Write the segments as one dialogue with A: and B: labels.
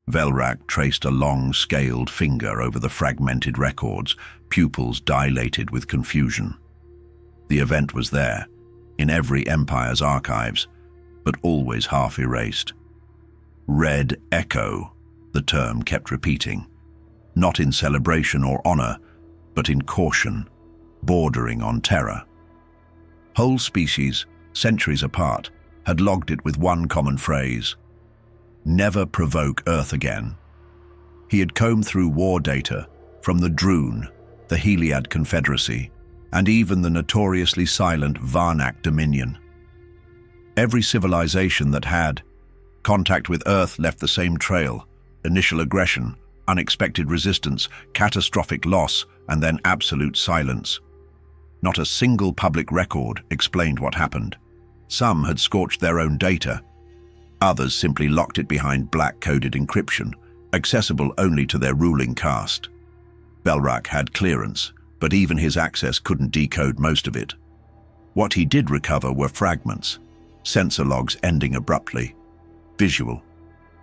A: Velrak traced a long, scaled finger over the fragmented records, pupils dilated with confusion. The event was there, in every empire's archives, but always half erased. Red Echo, the term kept repeating, not in celebration or honor, but in caution, bordering on terror. Whole species, centuries apart, had logged it with one common phrase: never provoke Earth again. He had combed through war data from the Droon, the Heliad Confederacy, and even the notoriously silent Varnak Dominion. Every civilization that had contact with Earth left the same trail: initial aggression, unexpected resistance, catastrophic loss, and then absolute silence. Not a single public record explained what happened. Some had scorched their own data. Others simply locked it behind black-coded encryption, accessible only to their ruling caste. Velrak had clearance, but even his access couldn't decode most of it. What he did recover were fragments, sensor logs ending abruptly, visual,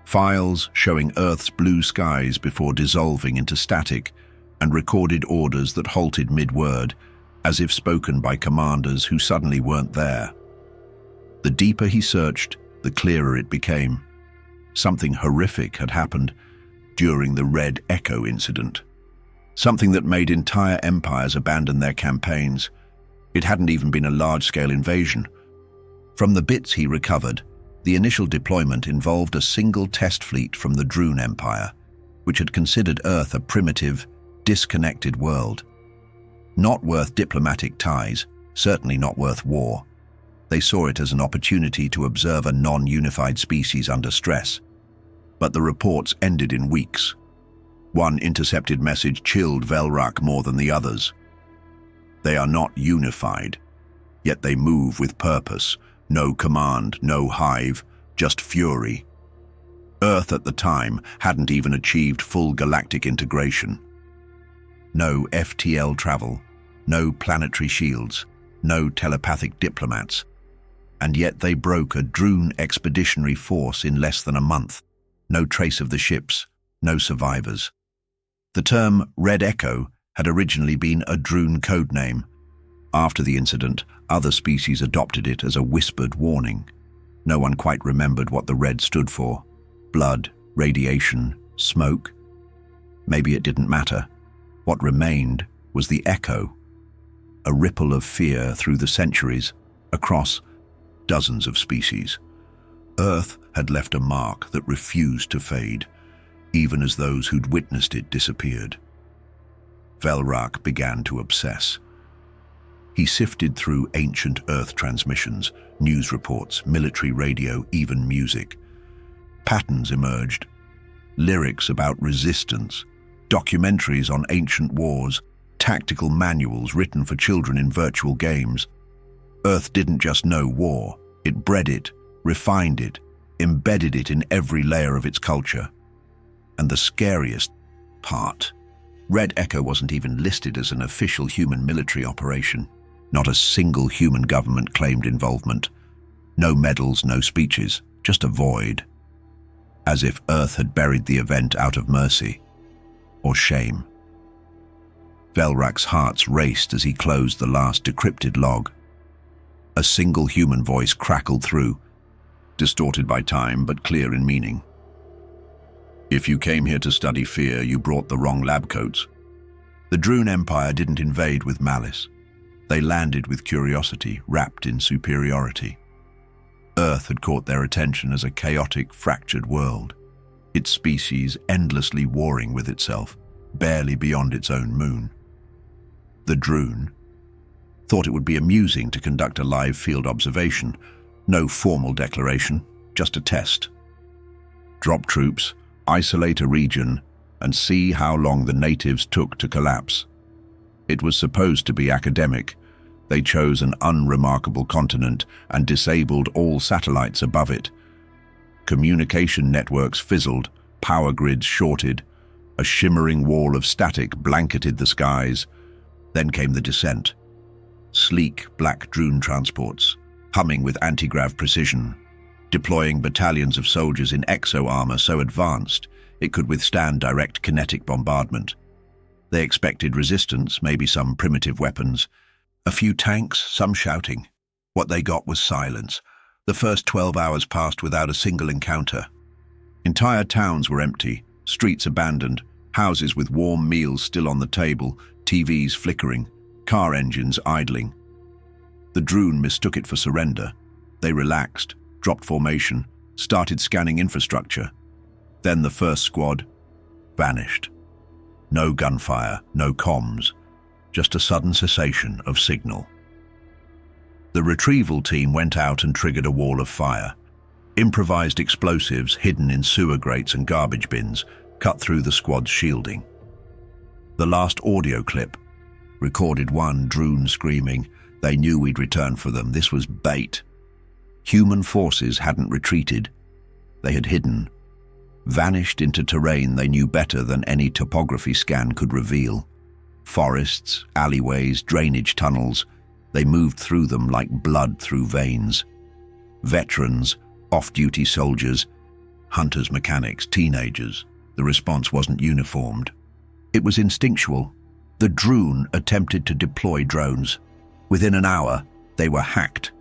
A: files showing Earth's blue skies before dissolving into static, and recorded orders that halted mid-word, as if spoken by commanders who suddenly weren't there. The deeper he searched, the clearer it became. Something horrific had happened during the Red Echo incident. Something that made entire empires abandon their campaigns. It hadn't even been a large-scale invasion. From the bits he recovered, the initial deployment involved a single test fleet from the Droon Empire, which had considered Earth a primitive, disconnected world. Not worth diplomatic ties, certainly not worth war. They saw it as an opportunity to observe a non-unified species under stress. But the reports ended in weeks. One intercepted message chilled Velrak more than the others. They are not unified, yet they move with purpose. No command, no hive, just fury. Earth at the time hadn't even achieved full galactic integration. No FTL travel, no planetary shields, no telepathic diplomats. And yet they broke a Droon expeditionary force in less than a month. No trace of the ships, no survivors. The term Red Echo had originally been a Droon codename. After the incident, other species adopted it as a whispered warning. No one quite remembered what the red stood for. Blood, radiation, smoke. Maybe it didn't matter. What remained was the echo, a ripple of fear through the centuries, across dozens of species. Earth had left a mark that refused to fade, even as those who'd witnessed it disappeared. Velrak began to obsess. He sifted through ancient Earth transmissions, news reports, military radio, even music. Patterns emerged. Lyrics about resistance, documentaries on ancient wars, tactical manuals written for children in virtual games. Earth didn't just know war, it bred it, refined it, embedded it in every layer of its culture. And the scariest part, Red Echo wasn't even listed as an official human military operation. Not a single human government claimed involvement. No medals, no speeches, just a void. As if Earth had buried the event out of mercy or shame. Velrak's heart raced as he closed the last decrypted log. A single human voice crackled through, distorted by time but clear in meaning. If you came here to study fear, you brought the wrong lab coats. The Droon Empire didn't invade with malice. They landed with curiosity, wrapped in superiority. Earth had caught their attention as a chaotic, fractured world, its species endlessly warring with itself, barely beyond its own moon. The Droon thought it would be amusing to conduct a live field observation. No formal declaration, just a test. Drop troops, isolate a region, and see how long the natives took to collapse. It was supposed to be academic. They chose an unremarkable continent and disabled all satellites above it. Communication networks fizzled, power grids shorted, a shimmering wall of static blanketed the skies. Then came the descent. Sleek black Droon transports, humming with anti-grav precision, deploying battalions of soldiers in exo-armor so advanced It could withstand direct kinetic bombardment. They expected resistance, maybe some primitive weapons. A few tanks, some shouting. What they got was silence. The first 12 hours passed without a single encounter. Entire towns were empty, streets abandoned, houses with warm meals still on the table, TVs flickering, car engines idling. The drone mistook it for surrender. They relaxed, dropped formation, started scanning infrastructure. Then the first squad vanished. No gunfire, no comms, just a sudden cessation of signal. The retrieval team went out and triggered a wall of fire. Improvised explosives hidden in sewer grates and garbage bins cut through the squad's shielding. The last audio clip recorded one drone screaming, "They knew we'd return for them. This was bait." Human forces hadn't retreated. They had hidden, vanished into terrain they knew better than any topography scan could reveal. Forests, alleyways, drainage tunnels, they moved through them like blood through veins. Veterans, off-duty soldiers, hunters, mechanics, teenagers. The response wasn't uniformed. It was instinctual. The drone attempted to deploy drones. Within an hour, they were hacked.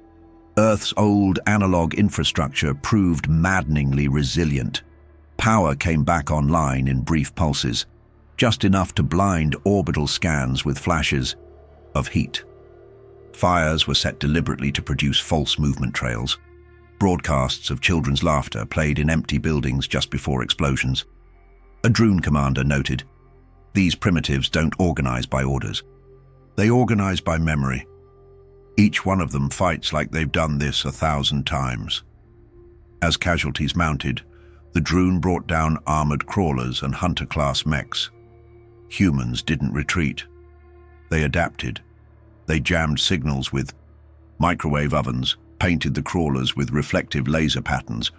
A: Earth's old analog infrastructure proved maddeningly resilient. Power came back online in brief pulses, just enough to blind orbital scans with flashes of heat. Fires were set deliberately to produce false movement trails. Broadcasts of children's laughter played in empty buildings just before explosions. A drone commander noted, "These primitives don't organize by orders. They organize by memory. Each one of them fights like they've done this 1,000 times." As casualties mounted, the drone brought down armored crawlers and hunter-class mechs. Humans didn't retreat. They adapted. They jammed signals with microwave ovens, painted the crawlers with reflective laser patterns,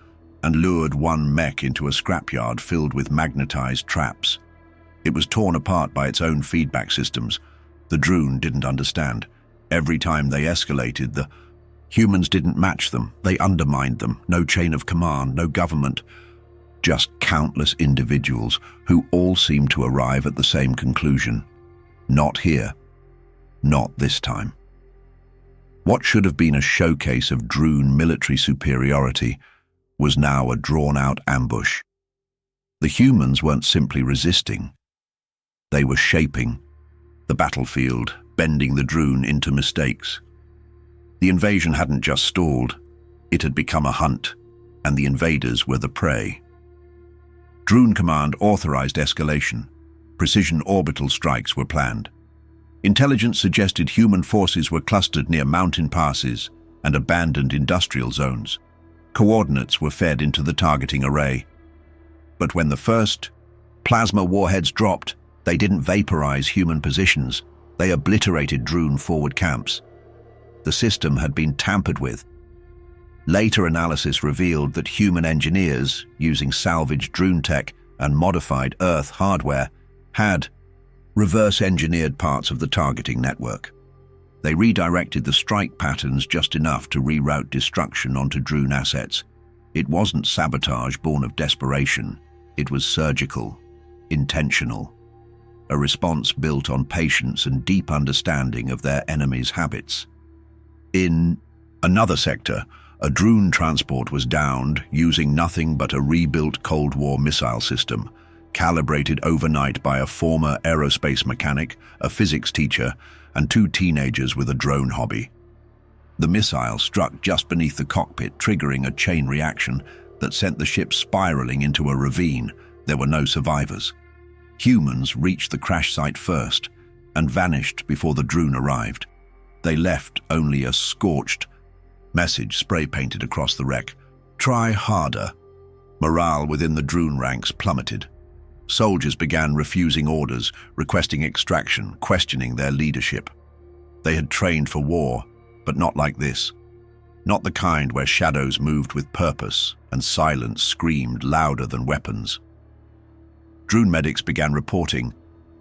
A: and lured one mech into a scrapyard filled with magnetized traps. It was torn apart by its own feedback systems. The drone didn't understand. Every time they escalated, the humans didn't match them. They undermined them. No chain of command, no government. Just countless individuals who all seemed to arrive at the same conclusion. Not here. Not this time. What should have been a showcase of drone military superiority was now a drawn-out ambush. The humans weren't simply resisting. They were shaping the battlefield, bending the drone into mistakes. The invasion hadn't just stalled, it had become a hunt, and the invaders were the prey. Drone Command authorized escalation. Precision orbital strikes were planned. Intelligence suggested human forces were clustered near mountain passes and abandoned industrial zones. Coordinates were fed into the targeting array. But when the first plasma warheads dropped, they didn't vaporize human positions. They obliterated drone forward camps. The system had been tampered with. Later analysis revealed that human engineers, using salvaged drone tech and modified Earth hardware, had reverse-engineered parts of the targeting network. They redirected the strike patterns just enough to reroute destruction onto drone assets. It wasn't sabotage born of desperation. It was surgical, intentional. A response built on patience and deep understanding of their enemies' habits. In another sector, a drone transport was downed using nothing but a rebuilt Cold War missile system, calibrated overnight by a former aerospace mechanic, a physics teacher, and 2 teenagers with a drone hobby. The missile struck just beneath the cockpit, triggering a chain reaction that sent the ship spiraling into a ravine. There were no survivors. Humans reached the crash site first and vanished before the drone arrived. They left only a scorched message spray-painted across the wreck. "Try harder." Morale within the drone ranks plummeted. Soldiers began refusing orders, requesting extraction, questioning their leadership. They had trained for war, but not like this. Not the kind where shadows moved with purpose and silence screamed louder than weapons. Drone medics began reporting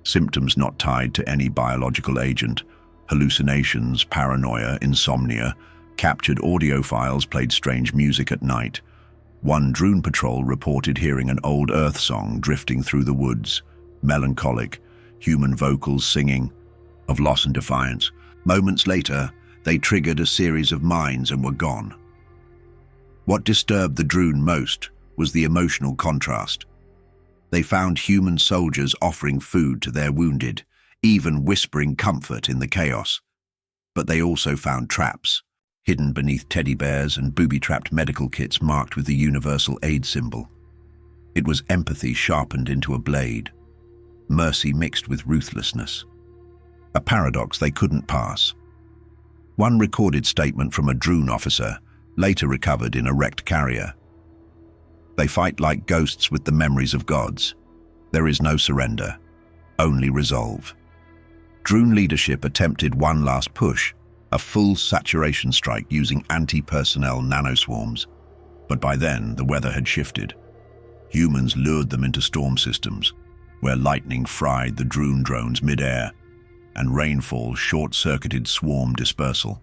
A: symptoms not tied to any biological agent: hallucinations, paranoia, insomnia. Captured audio files played strange music at night. One Droon patrol reported hearing an old Earth song drifting through the woods, melancholic, human vocals singing, of loss and defiance. Moments later, they triggered a series of mines and were gone. What disturbed the Droon most was the emotional contrast. They found human soldiers offering food to their wounded, even whispering comfort in the chaos. But they also found traps, hidden beneath teddy bears and booby-trapped medical kits marked with the universal aid symbol. It was empathy sharpened into a blade, mercy mixed with ruthlessness. A paradox they couldn't pass. One recorded statement from a Droon officer, later recovered in a wrecked carrier. They fight like ghosts with the memories of gods. There is no surrender, only resolve. Droon leadership attempted one last push, a full saturation strike using anti-personnel nanoswarms. But by then, the weather had shifted. Humans lured them into storm systems, where lightning fried the Droon drones mid-air, and rainfall short-circuited swarm dispersal.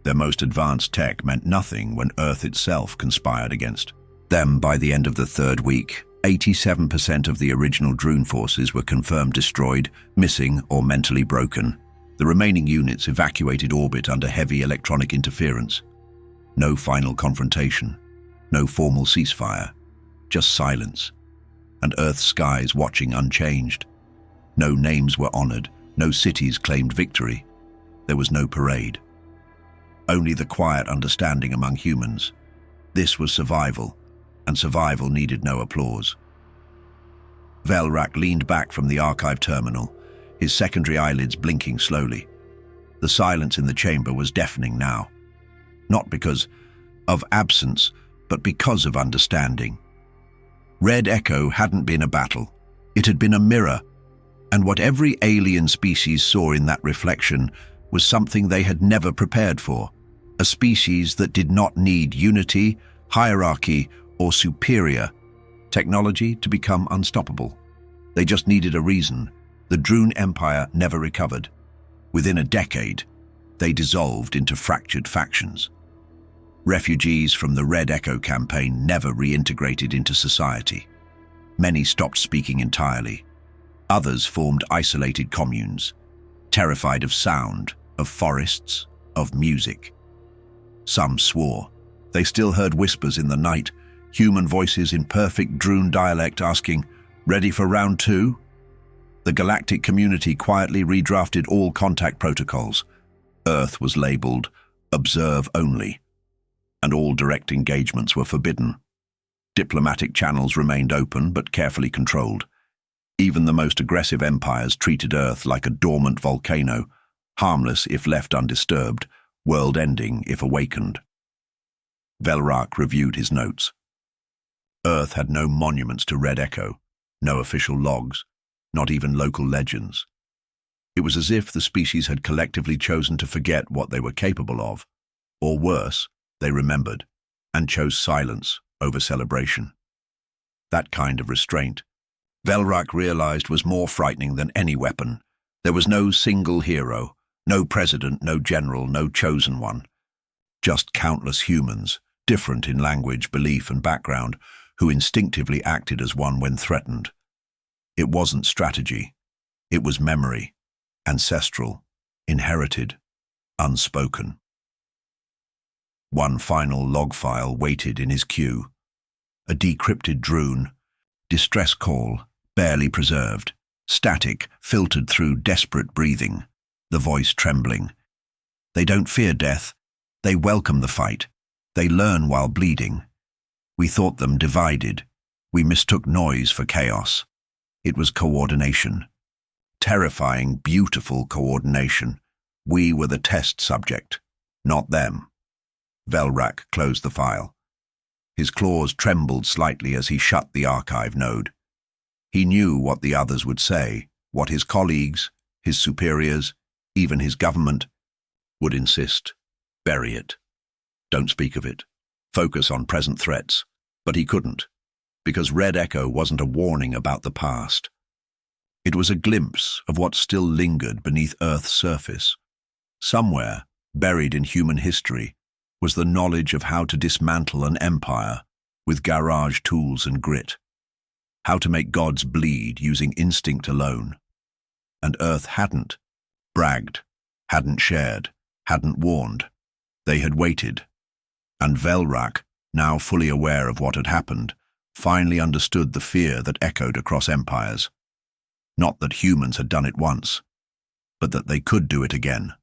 A: Their most advanced tech meant nothing when Earth itself conspired against them. By the end of the third week, 87% of the original Droon forces were confirmed destroyed, missing, or mentally broken. The remaining units evacuated orbit under heavy electronic interference. No final confrontation, no formal ceasefire, just silence, and Earth's skies watching unchanged. No names were honored, no cities claimed victory. There was no parade. Only the quiet understanding among humans. This was survival, and survival needed no applause. Velrak leaned back from the archive terminal, his secondary eyelids blinking slowly. The silence in the chamber was deafening now. Not because of absence, but because of understanding. Red Echo hadn't been a battle. It had been a mirror, and what every alien species saw in that reflection was something they had never prepared for. A species that did not need unity, hierarchy, or superior technology to become unstoppable. They just needed a reason. The Droon Empire never recovered. Within a decade, they dissolved into fractured factions. Refugees from the Red Echo campaign never reintegrated into society. Many stopped speaking entirely. Others formed isolated communes, terrified of sound, of forests, of music. Some swore. They still heard whispers in the night, human voices in perfect Droon dialect asking, "Ready for round two?" The galactic community quietly redrafted all contact protocols. Earth was labeled "Observe Only," and all direct engagements were forbidden. Diplomatic channels remained open but carefully controlled. Even the most aggressive empires treated Earth like a dormant volcano, harmless if left undisturbed, world-ending if awakened. Velrak reviewed his notes. Earth had no monuments to Red Echo, no official logs, not even local legends. It was as if the species had collectively chosen to forget what they were capable of, or worse, they remembered, and chose silence over celebration. That kind of restraint, Velrak realized, was more frightening than any weapon. There was no single hero, no president, no general, no chosen one. Just countless humans, different in language, belief, and background, who instinctively acted as one when threatened. It wasn't strategy. It was memory, ancestral, inherited, unspoken. One final log file waited in his queue. A decrypted Droon, distress call, barely preserved, static, filtered through desperate breathing, the voice trembling. They don't fear death. They welcome the fight. They learn while bleeding. We thought them divided. We mistook noise for chaos. It was coordination. Terrifying, beautiful coordination. We were the test subject, not them. Velrak closed the file. His claws trembled slightly as he shut the archive node. He knew what the others would say, what his colleagues, his superiors, even his government, would insist. Bury it. Don't speak of it. Focus on present threats. But he couldn't, because Red Echo wasn't a warning about the past. It was a glimpse of what still lingered beneath Earth's surface. Somewhere, buried in human history, was the knowledge of how to dismantle an empire with garage tools and grit. How to make gods bleed using instinct alone. And Earth hadn't bragged, hadn't shared, hadn't warned. They had waited. And Velrak, now fully aware of what had happened, finally understood the fear that echoed across empires. Not that humans had done it once, but that they could do it again.